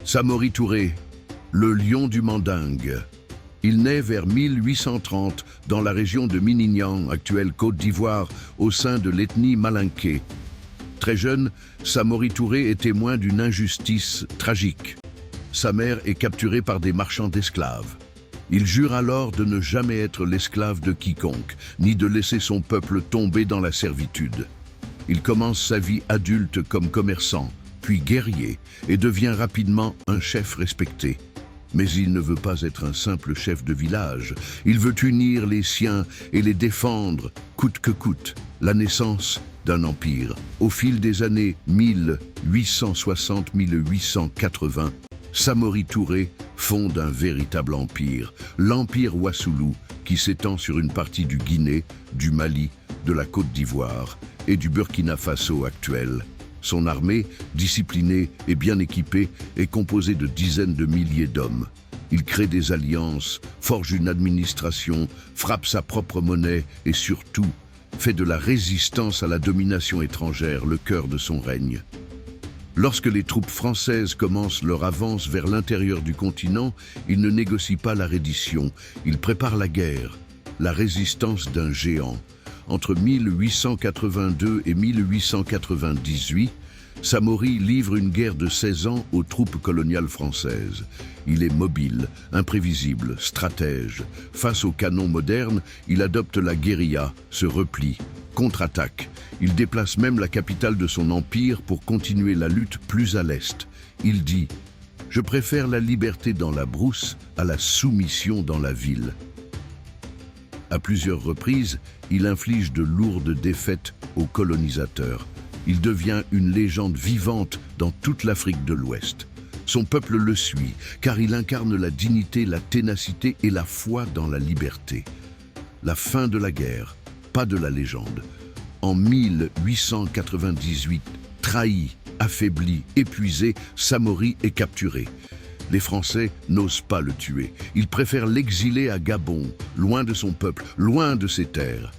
Samori Touré, le lion du Mandingue. Il naît vers 1830 dans la région de Minignan, actuelle Côte d'Ivoire, au sein de l'ethnie malinké. Très jeune, Samori Touré est témoin d'une injustice tragique. Sa mère est capturée par des marchands d'esclaves. Il jure alors de ne jamais être l'esclave de quiconque, ni de laisser son peuple tomber dans la servitude. Il commence sa vie adulte comme commerçant, puis guerrier, et devient rapidement un chef respecté. Mais il ne veut pas être un simple chef de village. Il veut unir les siens et les défendre, coûte que coûte. La naissance d'un empire. Au fil des années 1860-1880, Samori Touré fonde un véritable empire, l'Empire Wassoulou, qui s'étend sur une partie du Guinée, du Mali, de la Côte d'Ivoire et du Burkina Faso actuel. Son armée, disciplinée et bien équipée, est composée de dizaines de milliers d'hommes. Il crée des alliances, forge une administration, frappe sa propre monnaie et surtout, fait de la résistance à la domination étrangère le cœur de son règne. Lorsque les troupes françaises commencent leur avance vers l'intérieur du continent, il ne négocie pas la reddition, il prépare la guerre, la résistance d'un géant. Entre 1882 et 1898, Samori livre une guerre de 16 ans aux troupes coloniales françaises. Il est mobile, imprévisible, stratège. Face aux canons modernes, il adopte la guérilla, se replie, contre-attaque. Il déplace même la capitale de son empire pour continuer la lutte plus à l'est. Il dit « Je préfère la liberté dans la brousse à la soumission dans la ville ». À plusieurs reprises, il inflige de lourdes défaites aux colonisateurs. Il devient une légende vivante dans toute l'Afrique de l'Ouest. Son peuple le suit, car il incarne la dignité, la ténacité et la foi dans la liberté. La fin de la guerre, pas de la légende. En 1898, trahi, affaibli, épuisé, Samori est capturé. Les Français n'osent pas le tuer. Ils préfèrent l'exiler à Gabon, loin de son peuple, loin de ses terres.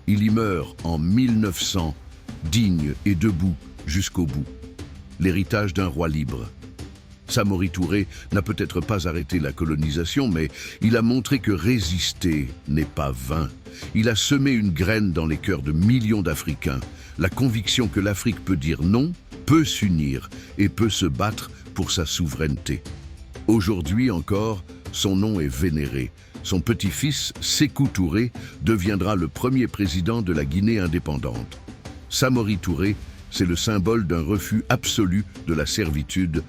Il y meurt en 1900, digne et debout jusqu'au bout. L'héritage d'un roi libre. Samori Touré n'a peut-être pas arrêté la colonisation, mais il a montré que résister n'est pas vain. Il a semé une graine dans les cœurs de millions d'Africains. La conviction que l'Afrique peut dire non, peut s'unir et peut se battre pour sa souveraineté. Aujourd'hui encore, son nom est vénéré. Son petit-fils, Sékou Touré, deviendra le premier président de la Guinée indépendante. Samori Touré, c'est le symbole d'un refus absolu de la servitude